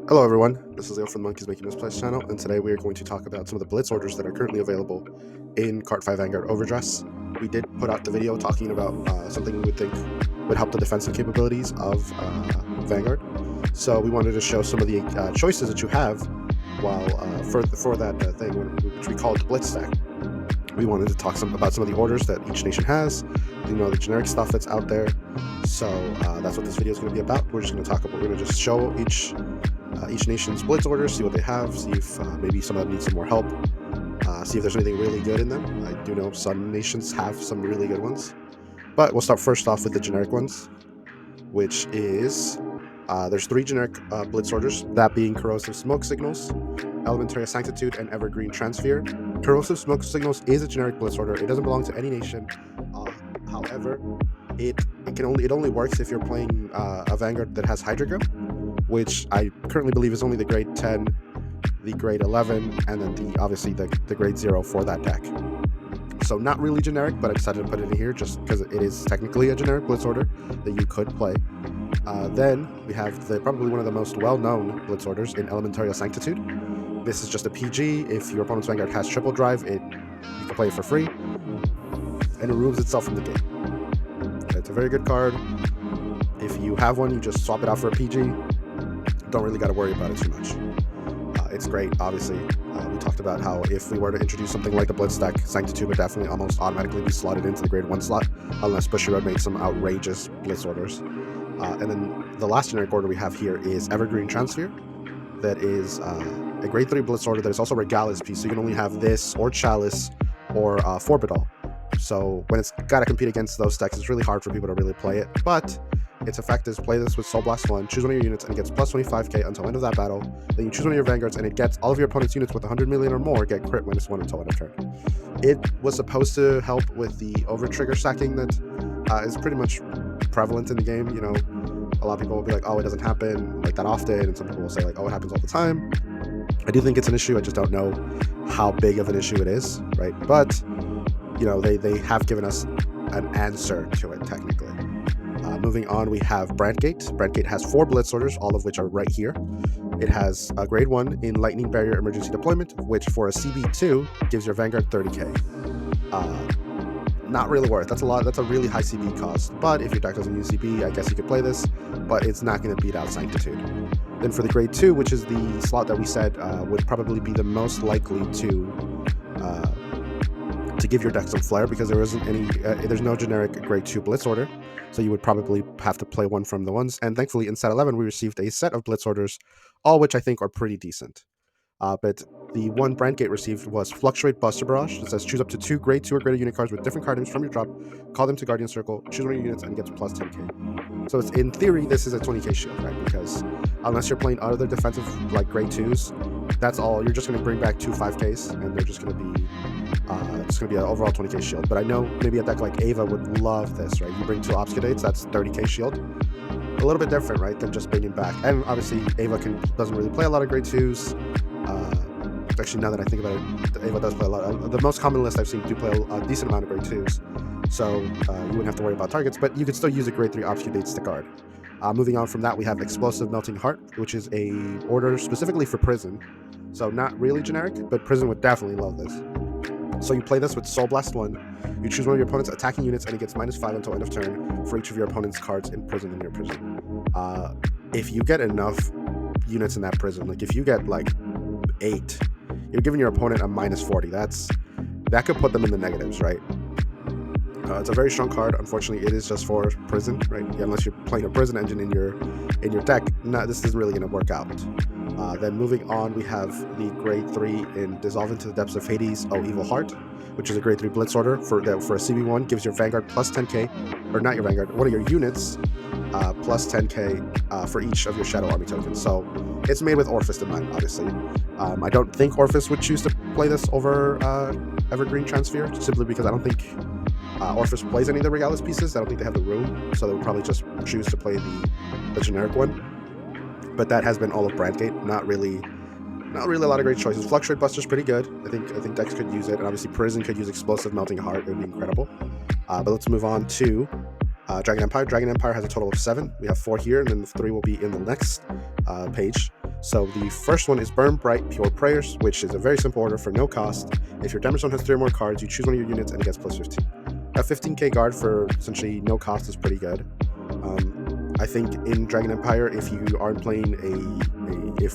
Hello everyone, this is Leo from the Monkeys Making Misplays channel, and today we are going to talk about some of the Blitz orders that are currently available in Cardfight Vanguard Overdress. We did put out the video talking about something we would think would help the defensive capabilities of Vanguard. So we wanted to show some of the choices that you have while for that thing, which we called the Blitz Deck. We wanted to talk about some of the orders that each nation has, the generic stuff that's out there. So that's what this video is going to be about. We're going to just show each nation's Blitz orders, see what they have, see if maybe some of them need some more help, see if there's anything really good in them. I do know some nations have some really good ones, but we'll start first off with the generic ones, which is there's three generic Blitz orders, that being Corrosive Smoke Signals, Elementary Sanctitude, and Evergreen Transfer. Corrosive Smoke Signals is a generic Blitz order. It doesn't belong to any nation. However, it only works if you're playing a Vanguard that has Hydra Gum, which I currently believe is only the grade 10, the grade 11, and then obviously the grade 0 for that deck. So not really generic, but I decided to put it in here just because it is technically a generic Blitz order that you could play. Then we have probably one of the most well-known Blitz orders in Elementary Sanctitude. This is just a PG. If your opponent's Vanguard has triple drive, you can play it for free, and it removes itself from the game. Okay, it's a very good card. If you have one, you just swap it out for a PG. Don't really got to worry about it too much. It's great, obviously. We talked about how if we were to introduce something like the Blitz Deck, Sanctitude would definitely almost automatically be slotted into the grade 1 slot, unless Bushiroad made some outrageous Blitz orders. And then the last generic order we have here is Evergreen Transfer. That is a grade 3 Blitz order that is also a Regalis piece, so you can only have this, or Chalice, or Forbidal. So when it's got to compete against those decks, it's really hard for people to really play it, but its effect is play this with Soul Blast 1, choose one of your units, and it gets plus 25k until end of that battle. Then you choose one of your Vanguards, and it gets all of your opponent's units with 100 million or more get crit -1 until end of turn. It was supposed to help with the over-trigger stacking that is pretty much prevalent in the game. A lot of people will be like, oh, it doesn't happen like that often, and some people will say like, oh, it happens all the time. I do think it's an issue, I just don't know how big of an issue it is, right? But, they have given us an answer to it, technically. Moving on, we have Brandgate. Brandgate has 4 Blitz orders, all of which are right here. It has a grade 1 in Lightning Barrier Emergency Deployment, which for a CB2 gives your Vanguard 30k. Not really worth. That's a lot. That's a really high CB cost. But if your deck doesn't use CB, I guess you could play this, but it's not going to beat out Sanctitude. Then for the grade 2, which is the slot that we said would probably be the most likely to give your deck some flair, because there isn't any, there's no generic grade 2 Blitz order, so you would probably have to play one from the ones. And thankfully in set 11 we received a set of Blitz orders, all which I think are pretty decent. But the one Brandgate received was Fluctuate Buster Barrage. It says choose up to 2 grade 2 or greater unit cards with different card names from your drop, call them to Guardian Circle, choose one of your units, and it gets plus 10k. So in theory this is a 20k shield, right? Because unless you're playing other defensive like grade 2s, that's all. You're just going to bring back 2 5ks, and they're just going to be it's going to be an overall 20k shield. But I know maybe a deck like Ava would love this, right? You bring 2 Obscudates, that's 30k shield. A little bit different, right, than just bringing back. And obviously Ava doesn't really play a lot of grade 2s. Actually, now that I think about it, Ava does play a lot. The most common list I've seen do play a decent amount of grade 2s, so you wouldn't have to worry about targets, but you could still use a grade 3 Obscudates to guard. Moving on from that, we have Explosive Melting Heart, which is a order specifically for Prison. So not really generic, but Prison would definitely love this. So you play this with Soul Blast 1, you choose one of your opponent's attacking units, and it gets -5 until end of turn for each of your opponent's cards in Prison in your Prison. If you get enough units in that Prison, like if you get like 8, you're giving your opponent a -40. That could put them in the negatives, right? It's a very strong card. Unfortunately, it is just for Prison, right? Unless you're playing a Prison engine in your deck, this isn't really going to work out. Then moving on, we have the grade 3 in Dissolve into the Depths of Hades, Oh Evil Heart, which is a grade 3 Blitz order for a CB1, gives your Vanguard plus 10k, or not your Vanguard, one of your units, plus 10k for each of your Shadow Army tokens. So it's made with Orphis in mind, obviously. I don't think Orphis would choose to play this over Evergreen Transfer, simply because I don't think Orphis plays any of the Regalis pieces. I don't think they have the room, so they would probably just choose to play the generic one. But that has been all of Brandgate. Not really a lot of great choices. Fluctuate Buster's pretty good. I think decks could use it, and obviously Prison could use Explosive Melting Heart. It would be incredible. But let's move on to Dragon Empire. Dragon Empire has a total of 7. We have 4 here, and then 3 will be in the next page. So the first one is Burn Bright Pure Prayers, which is a very simple order for no cost. If your damage zone has 3 or more cards, you choose one of your units and it gets plus 15. A 15k guard for essentially no cost is pretty good. I think in Dragon Empire, if you aren't playing if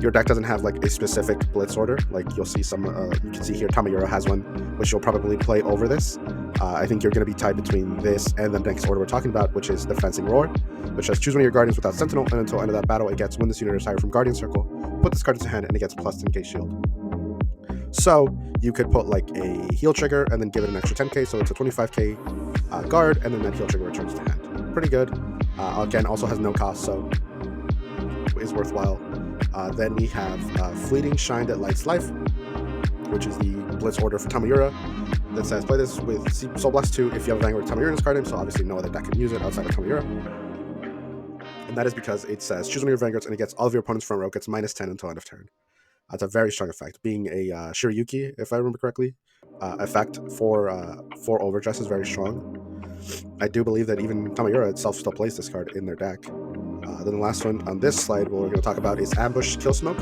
your deck doesn't have like a specific blitz order, like you'll see some, you can see here Tamayura has one, which you'll probably play over this. I think you're going to be tied between this and the next order we're talking about, which is Defensing Roar, which says choose one of your guardians without Sentinel, and until end of that battle, it gets when this unit is higher from Guardian Circle, put this card into hand, and it gets plus 10k shield. So you could put like a heal trigger and then give it an extra 10k, so it's a 25k guard, and then that heal trigger returns to hand. Pretty good. Again, also has no cost, so is worthwhile. Then we have Fleeting Shine that Lights Life, which is the Blitz order for Tamayura, that says play this with Soul Blast 2 if you have a Vanguard Tamayura in this card name, so obviously no other deck can use it outside of Tamayura. And that is because it says choose one of your Vanguards and it gets all of your opponent's front row, gets minus 10 until end of turn. That's a very strong effect. Being a Shiryuki, if I remember correctly, effect for Overdress is very strong. I do believe that even Tamayura itself still plays this card in their deck. Then the last one on this slide, what we're going to talk about is Ambush Kill Smoke,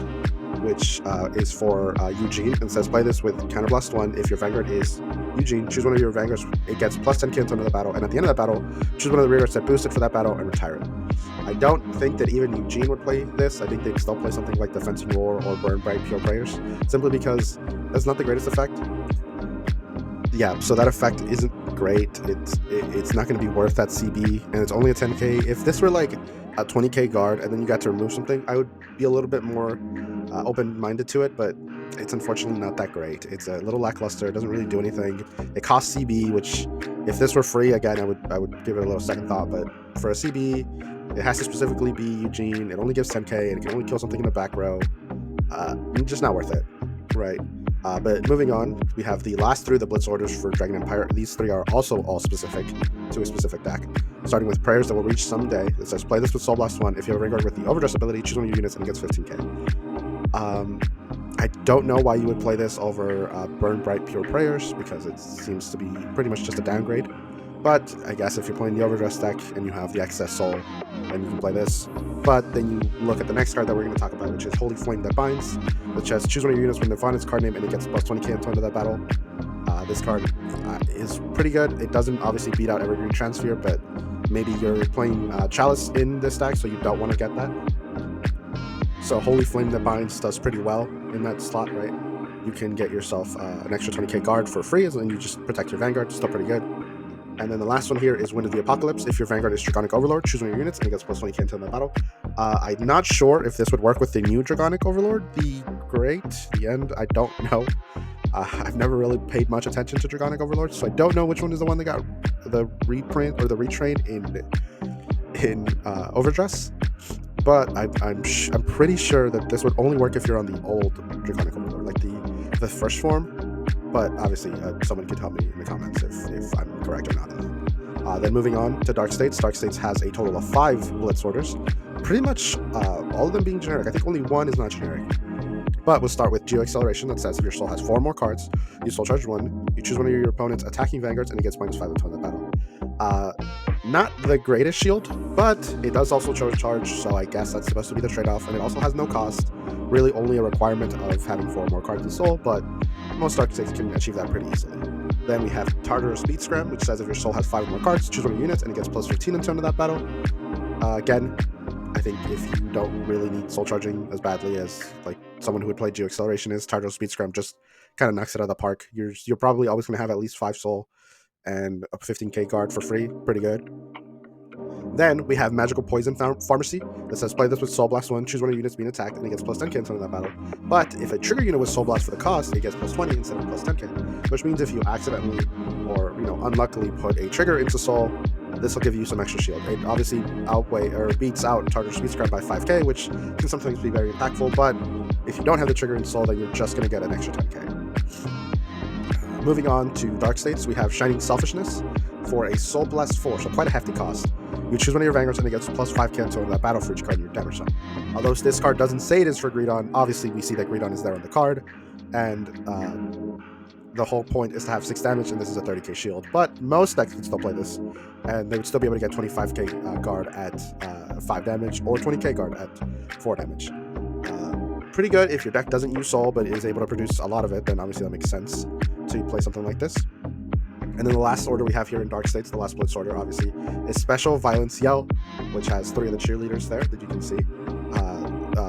which is for Eugene, and says play this with Counterblast 1. If your Vanguard is Eugene, choose one of your Vanguards, it gets plus 10k until end of the battle, and at the end of that battle, choose one of the rear guards that boosted for that battle and retire it. I don't think that even Eugene would play this. I think they'd still play something like Defensing Roar or Burn Bright Pure Prayers, simply because that's not the greatest effect. Yeah, so that effect isn't great. It's not going to be worth that CB, and it's only a 10k. If this were like a 20k guard and then you got to remove something, I would be a little bit more open-minded to it, but it's unfortunately not that great. It's a little lackluster. It doesn't really do anything. It costs CB, which if this were free, again, I would give it a little second thought, but for a CB, it has to specifically be Eugene. It only gives 10k, and it can only kill something in the back row. Just not worth it, right? But moving on, we have the last 3 of the Blitz orders for Dragon Empire. These 3 are also all specific to a specific deck. Starting with Prayers that will reach someday. It says play this with Soul Blast 1. If you have a Vanguard with the Overdress ability, choose one of your units and it gets 15k. I don't know why you would play this over Burn Bright Pure Prayers, because it seems to be pretty much just a downgrade. But I guess if you're playing the Overdress deck and you have the excess soul, then you can play this. But then you look at the next card that we're going to talk about, which is Holy Flame that Binds, which says choose one of your units when they find its card name and it gets plus 20k until end of that battle. This card is pretty good. It doesn't obviously beat out Evergreen Transfer, but maybe you're playing Chalice in this deck, so you don't want to get that. So Holy Flame that Binds does pretty well in that slot, right? You can get yourself an extra 20k guard for free, and then you just protect your Vanguard. Still pretty good. And then the last one here is Wind of the Apocalypse. If your Vanguard is Draconic Overlord, choose one of your units and it gets plus 20k until the battle. I'm not sure if this would work with the new Draconic Overlord, the End. I don't know. I've never really paid much attention to Draconic Overlord, so I don't know which one is the one that got the reprint or the retrain in Overdress. But I'm pretty sure that this would only work if you're on the old Draconic Overlord, like the first form. But obviously, someone can tell me in the comments if I'm correct or not. Then moving on to Dark States. Dark States has a total of 5 Blitz orders, pretty much all of them being generic. I think only one is not generic. But we'll start with Geo Acceleration that says if your soul has 4 or more cards, you soul charge 1, you choose one of your opponent's attacking Vanguards, and it gets -5 until the battle. Not the greatest shield, but it does also charge, so I guess that's supposed to be the trade-off, and it also has no cost, really only a requirement of having 4 or more cards in soul, but most Dark States can achieve that pretty easily. Then we have Tartarus Speed Scram, which says if your soul has 5 or more cards, choose one of your units, and it gets plus 15 until end of that battle. Again, I think if you don't really need soul charging as badly as like someone who would play Geo Acceleration is, Tartarus Speed Scram just kind of knocks it out of the park. You're probably always going to have at least 5 soul and a 15k guard for free. Pretty good. Then we have Magical Poison Pharmacy that says play this with Soul Blast 1, choose one of your units being attacked, and it gets plus 10k until that battle. But if a trigger unit with Soul Blast for the cost, it gets plus 20 instead of plus 10k, which means if you accidentally or unluckily put a trigger into Soul, this will give you some extra shield. It obviously beats out Tartar Speed Scrap by 5k, which can sometimes be very impactful, but if you don't have the trigger in Soul, then you're just going to get an extra 10k. Moving on to Dark States, we have Shining Selfishness for a Soul Blast 4, so quite a hefty cost. You choose one of your Vanguards and it gets plus 5k until that battle for each card in your damage zone. Although this card doesn't say it is for Greedon, obviously we see that Greedon is there on the card, and the whole point is to have 6 damage, and this is a 30k shield. But most decks can still play this, and they would still be able to get 25k guard at 5 damage, or 20k guard at 4 damage. pretty good if your deck doesn't use soul but is able to produce a lot of it. Then obviously that makes sense to play something like this. And then the last order we have here in Dark States, the last Blitz order, obviously, is Special Violence Yell, which has 3 of the cheerleaders there that you can see.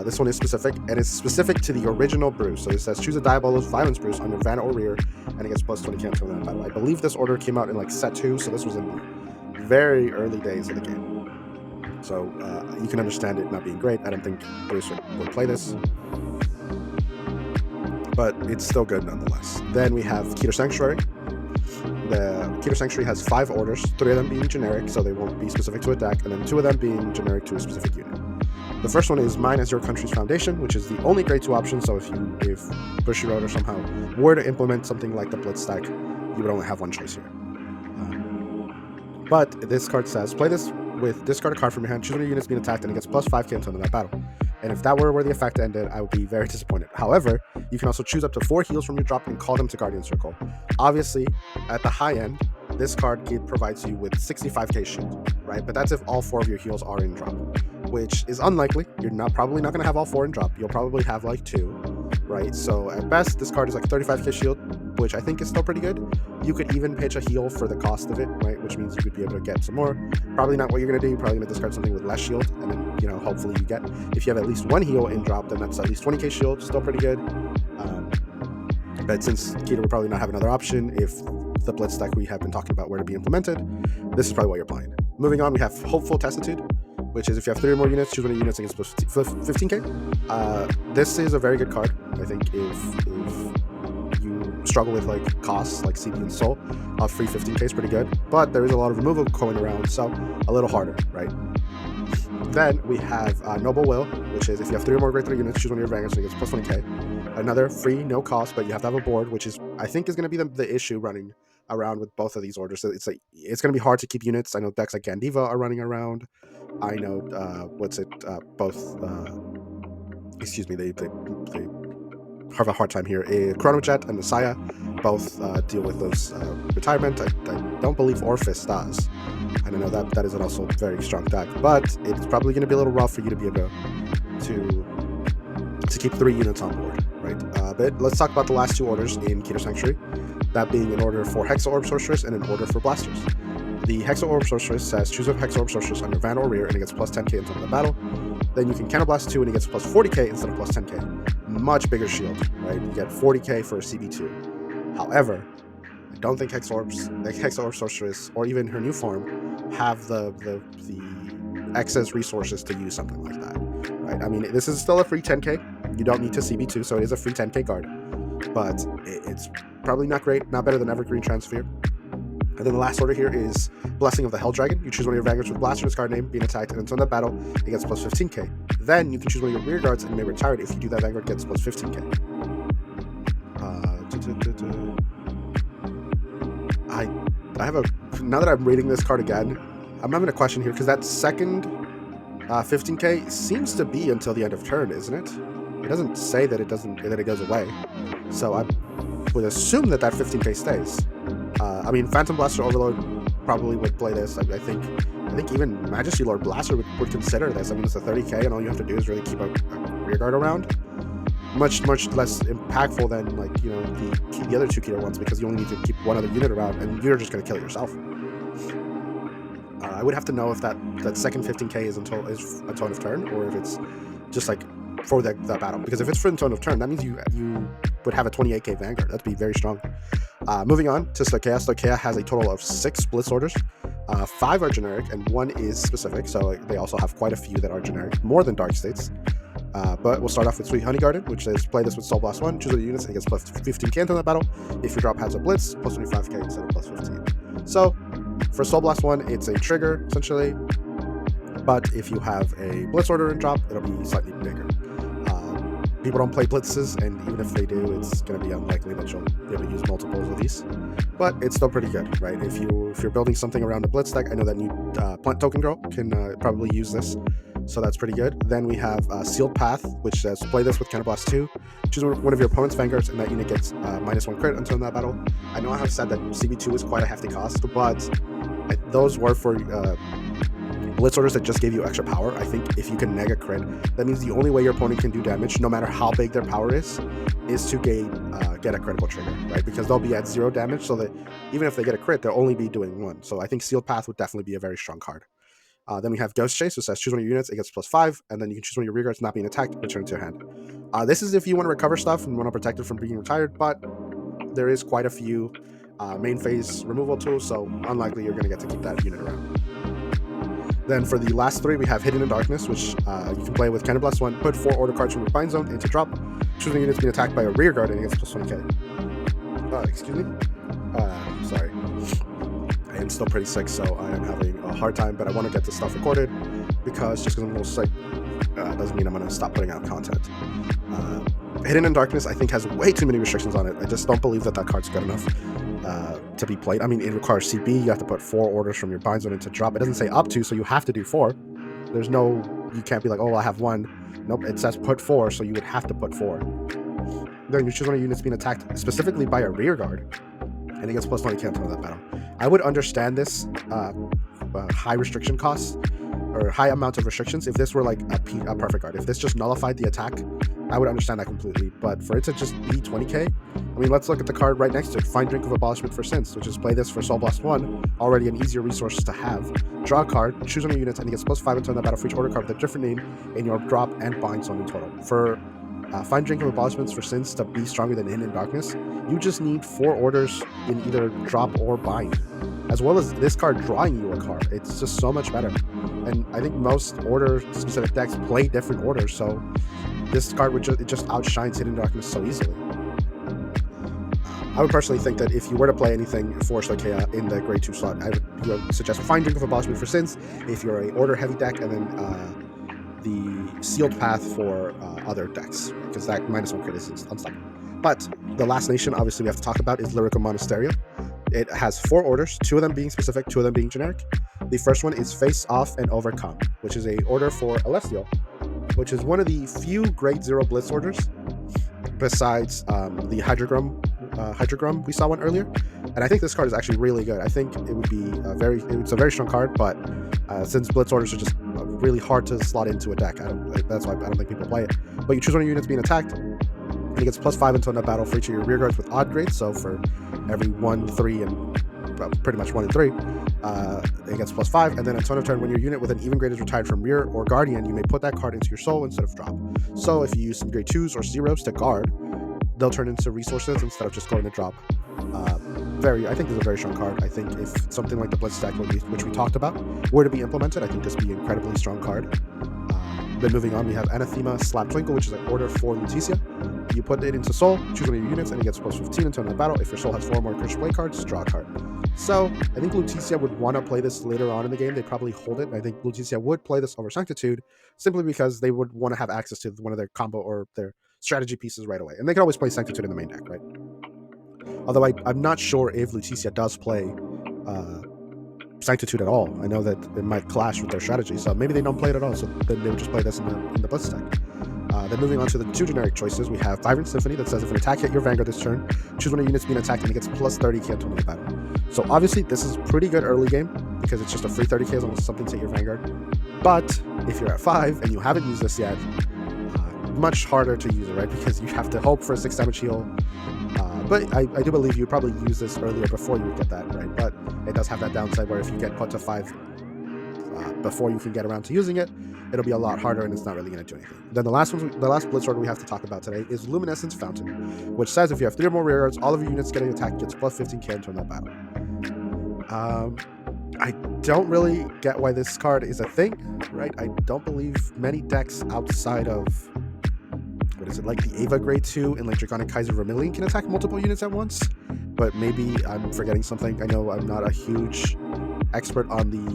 This one is specific, and it's specific to the original brew. So it says, choose a Diabolos Violence Brews on your Van or Rear, and it gets plus 20 cancer in that battle. I believe this order came out in like set 2, so this was in the very early days of the game. So you can understand it not being great. I don't think Bruce would play this, but it's still good nonetheless. Then we have Keter Sanctuary. The Keter Sanctuary has 5 orders, 3 of them being generic, so they won't be specific to a deck, and then 2 of them being generic to a specific unit. The first one is Mine as Your Country's Foundation, which is the only grade 2 option, so if Bushiroad or somehow were to implement something like the Blitz Deck, you would only have one choice here. But this card says, play this with discard a card from your hand, choose one of your units being attacked, and it gets plus 5k until the end of that battle. And if that were where the effect ended, I would be very disappointed. However, you can also choose up to 4 heals from your drop and call them to Guardian Circle. Obviously, at the high end, this card provides you with 65k shield, right? But that's if all 4 of your heals are in drop, which is unlikely. You're probably not going to have all 4 in drop. You'll probably have like 2, right? So at best, this card is like 35k shield, which I think is still pretty good. You could even pitch a heal for the cost of it, right? Which means you could be able to get some more. Probably not what you're going to do. You're probably going to discard something with less shield, and then, you know, hopefully you get, if you have at least 1 heal in drop, then that's at least 20k shield, still pretty good. But since Keter would probably not have another option, if the Blitz deck we have been talking about were to be implemented, this is probably what you're playing. Moving on, we have Hopeful Testitude, which is if you have 3 or more units, choose one of your units and gets plus 15k. This is a very good card. I think if you struggle with like costs like CB and Soul, free 15k is pretty good, but there is a lot of removal going around, so a little harder, right? Then we have Noble Will, which is if you have 3 or more grade 3 units, choose one of your Vanguards and it gets plus 20k. Another free, no cost, but you have to have a board, which is, I think, is going to be the issue running around with both of these orders. So it's going to be hard to keep units. I know decks like Gandiva are running around. I know they have a hard time here. Chronojet and Messiah both deal with those retirement. I don't believe Orphis does, and I know that is also a very strong deck, but it's probably going to be a little rough for you to be able to keep 3 units on board, right? But let's talk about the last 2 orders in Keter Sanctuary, that being an order for Hexa Orb Sorceress and an order for Blasters. The Hexa Orb Sorceress says, choose a Hexa Orb Sorceress on your Van or Rear and it gets plus 10k until the battle. Then you can Counterblast 2 and it gets plus 40k instead of plus 10k. Much bigger shield, right? You get 40k for a CB2. However, I don't think Hexa Orb Sorceress, or even her new form, have the excess resources to use something like that, right? I mean, this is still a free 10k. You don't need to CB2, so it is a free 10k card, but it's probably not great, not better than Evergreen Transfer. And then the last order here is Blessing of the Hell Dragon. You choose one of your Vanguards with Blaster, discard name, being attacked, and until that battle, it gets plus 15k. Then you can choose one of your Rear Guards and you may retire it. If you do that, Vanguard gets plus 15k. I have now that I'm reading this card again, I'm having a question here, because that second 15k seems to be until the end of turn, isn't it? It doesn't say that it goes away. So I would assume that 15k stays. I mean, Phantom Blaster Overlord probably would play this. I think even Majesty Lord Blaster would consider this. I mean, it's a 30k, and all you have to do is really keep a rear guard around. Much less impactful than, like, you know, the other 2 Keter ones, because you only need to keep 1 other unit around, and you're just going to kill yourself. I would have to know if that second 15k is until a tone of turn, or if it's just like for that battle. Because if it's for the tone of turn, that means you would have a 28k Vanguard. That'd be very strong. Moving on to Stoicheia. Stoicheia has a total of 6 Blitz orders. 5 are generic and 1 is specific, so they also have quite a few that are generic, more than Dark States. But we'll start off with Sweet Honey Garden, which says play this with Soul Blast 1, choose the units, and it gets plus 15k into that battle. If your drop has a Blitz, plus 25k instead of plus 15. So for Soul Blast 1, it's a trigger, essentially. But if you have a Blitz order and drop, it'll be slightly bigger. People don't play blitzes, and even if they do, it's going to be unlikely that you'll be able to use multiples of these. But it's still pretty good, right? If you're building something around a blitz deck, I know that new Plant Token Girl can probably use this, so that's pretty good. Then we have Sealed Path, which says play this with Counterblast 2. Choose one of your opponent's Vanguards, and that unit gets -1 crit until in that battle. I know I have said that CB2 is quite a hefty cost, but those were for Blitz orders that just gave you extra power. I think if you can neg a crit, that means the only way your opponent can do damage, no matter how big their power is to get a critical trigger, right? Because they'll be at 0 damage, so that even if they get a crit, they'll only be doing 1. So I think Sealed Path would definitely be a very strong card. Then we have Ghost Chase, which says choose one of your units, it gets +5, and then you can choose one of your rearguards not being attacked, return it to your hand. This is if you want to recover stuff and want to protect it from being retired, but there is quite a few main phase removal tools, so unlikely you're going to get to keep that unit around. Then for the last 3, we have Hidden in Darkness, which you can play with Cannon Blast 1, put 4 order cards from your bind zone into drop, choose one units being attacked by a rearguard and it gets +1k. Excuse me? Sorry. I am still pretty sick, so I am having a hard time, but I want to get this stuff recorded because just because I'm a little sick doesn't mean I'm going to stop putting out content. Hidden in Darkness, I think, has way too many restrictions on it. I just don't believe that card's good enough to be played. I mean, it requires CB, you have to put 4 orders from your bind zone into drop. It doesn't say up to, so you have to do 4. There's no, you can't be like, oh, I have 1. Nope, it says put 4, so you would have to put 4. Then you choose one of your units being attacked specifically by a rearguard, and it gets +20 cancel in that battle. I would understand this high restriction costs, or high amount of restrictions, if this were like a perfect card. If this just nullified the attack, I would understand that completely. But for it to just be 20k, I mean, let's look at the card right next to it. Find Drink of Abolishment for Sins, which is play this for Soul Blast 1, already an easier resource to have. Draw a card, choose one of your units, and it gets +5 until the battle for each order card with a different name in your drop and bind zone in total. For Find Drink of Abolishments for Sins to be stronger than Hidden in Darkness, you just need 4 orders in either drop or bind, as well as this card drawing you a card. It's just so much better. And I think most order-specific decks play different orders, so this card would just outshines Hidden Darkness so easily. I would personally think that if you were to play anything for Stoicheia in the grade 2 slot, I would suggest Find Drink of Abolishment for Sins if you're a order-heavy deck, and then the Sealed Path for other decks, because that -1 crit is unstoppable. But the last nation, obviously, we have to talk about is Lyrical Monasterio. It has 4 orders, 2 of them being specific, 2 of them being generic. The first one is Face Off and Overcome, which is a order for Alessio, which is one of the few grade 0 Blitz orders, besides the Hydrogrum we saw one earlier. And I think this card is actually really good. I think it would be it's a very strong card, but since Blitz orders are just really hard to slot into a deck, that's why I don't think people play it. But you choose one of your units being attacked, and it gets +5 until end of battle for each of your rearguards with odd grades. So for every 1, 3, and pretty much 1 and 3, it gets +5. And then at turn of turn, when your unit with an even grade is retired from rear or guardian, you may put that card into your soul instead of drop. So if you use some grade 2s or 0s to guard, they'll turn into resources instead of just going to drop. I think this is a very strong card. I think if something like the Blitz Deck, which we talked about, were to be implemented, I think this would be an incredibly strong card. Then moving on, we have Anathema Slap Twinkle, which is an order for Lutetia. You put it into Soul, choose one of your units, and it gets +15 until end of battle. If your Soul has 4 more Christian Play cards, draw a card. So I think Lutetia would want to play this later on in the game. They probably hold it, and I think Lutetia would play this over Sanctitude, simply because they would want to have access to one of their combo or their strategy pieces right away. And they can always play Sanctitude in the main deck, right? Although I'm not sure if Lutetia does play Sanctitude at all. I know that it might clash with their strategy, so maybe they don't play it at all, so then they would just play this in the Blitz deck. Then moving on to the 2 generic choices, we have Vibrant Symphony that says if an attack hit your Vanguard this turn, choose one of your units being attacked and it gets +30k until end of battle. So obviously this is pretty good early game because it's just a free 30k as long as something hit your Vanguard. But if you're at 5 and you haven't used this yet, much harder to use it, right? Because you have to hope for a 6 damage heal. But I do believe you would probably use this earlier before you would get that, right? But it does have that downside where if you get put to 5 before you can get around to using it, it'll be a lot harder and it's not really going to do anything. Then the last Blitz order we have to talk about today is Luminescence Fountain, which says if you have 3 or more rearguards, all of your units getting attacked gets +15k until that battle. I don't really get why this card is a thing, right? I don't believe many decks outside of like the Ava grade 2 and like Draconic Kaiser Vermilion can attack multiple units at once, but maybe I'm forgetting something. I know I'm not a huge expert on the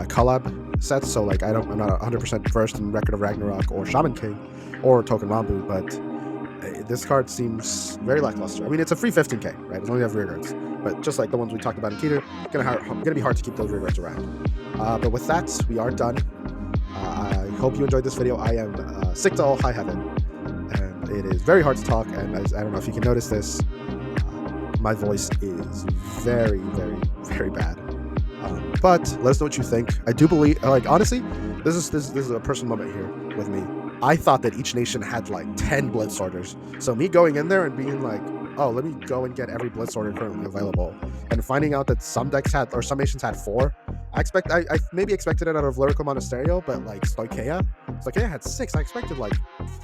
collab sets, so like I'm not 100% versed in Record of Ragnarok or Shaman King or Token Rambu, but this card seems very lackluster. I mean, it's a free 15k, right? As long as you have rearguards, but just like the ones we talked about in Keter, gonna be hard to keep those rearguards around. But with that, we are done. I hope you enjoyed this video. I am sick to all high heaven, and it is very hard to talk, and I don't know if you can notice this, my voice is very, very, very bad. But let us know what you think. I do believe, like, honestly, this is a personal moment here with me. I thought that each nation had like 10 blitz orders. So me going in there and being like, oh, let me go and get every blitz order currently available, and finding out that some decks had, or some nations had 4. I maybe expected it out of Lyrical Monasterio, but like Stoicheia had 6. I expected like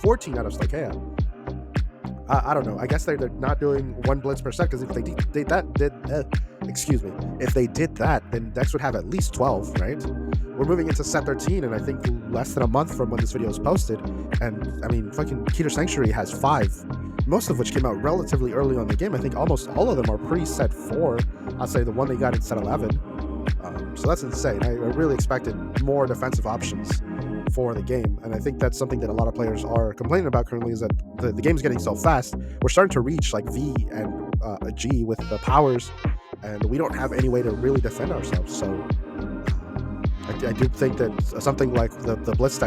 14 out of Stoicheia. I don't know. I guess they're not doing 1 blitz per set, because if they did that, then decks would have at least 12, right? We're moving into set 13, and I think less than a month from when this video is posted. And I mean, fucking Keter Sanctuary has 5, most of which came out relatively early on in the game. I think almost all of them are pre-set 4. I'll say the one they got in set 11. So that's insane. I really expected more defensive options for the game, and I think that's something that a lot of players are complaining about currently, is that the game's getting so fast. We're starting to reach like V and a G with the powers, and we don't have any way to really defend ourselves. So I do think that something like the Blitz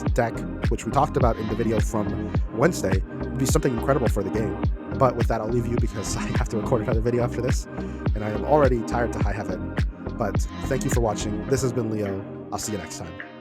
Deck, which we talked about in the video from Wednesday, would be something incredible for the game. But with that, I'll leave you, because I have to record another video after this, and I am already tired to high heaven. But thank you for watching. This has been Leo. I'll see you next time.